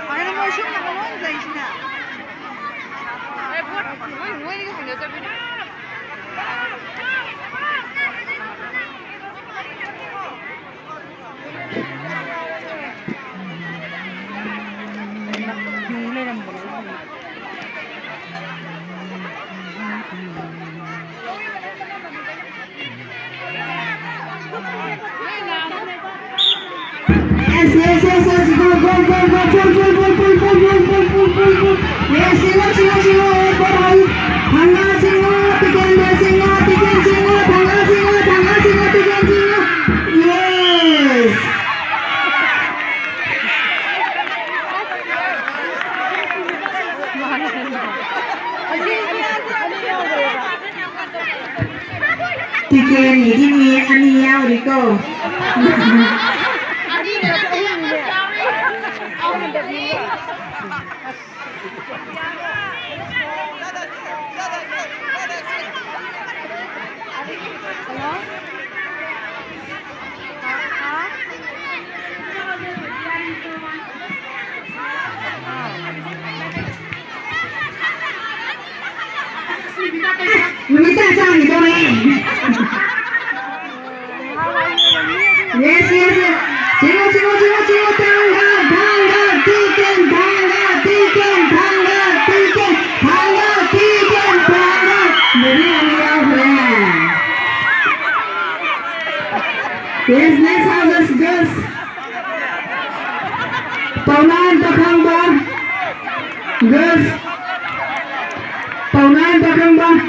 Ano mo siya nakulong guys na. Yes, yes, yes, yes, go, go, go, go, go, go, go, go, go, go, go, go, go, go. Yes, singo, boy. Hanga singo, tiganda singo, tigan singo, hanga singo, tigan singo. Yes. Tigan ini Ania Rico. Meminta jangan dibolehin. Yes, yes, yes. Jingo, tangga, tiken, Beri Ania friend. Yes, next house girls. Paulan takang bang. Girls. Paulan takang bang.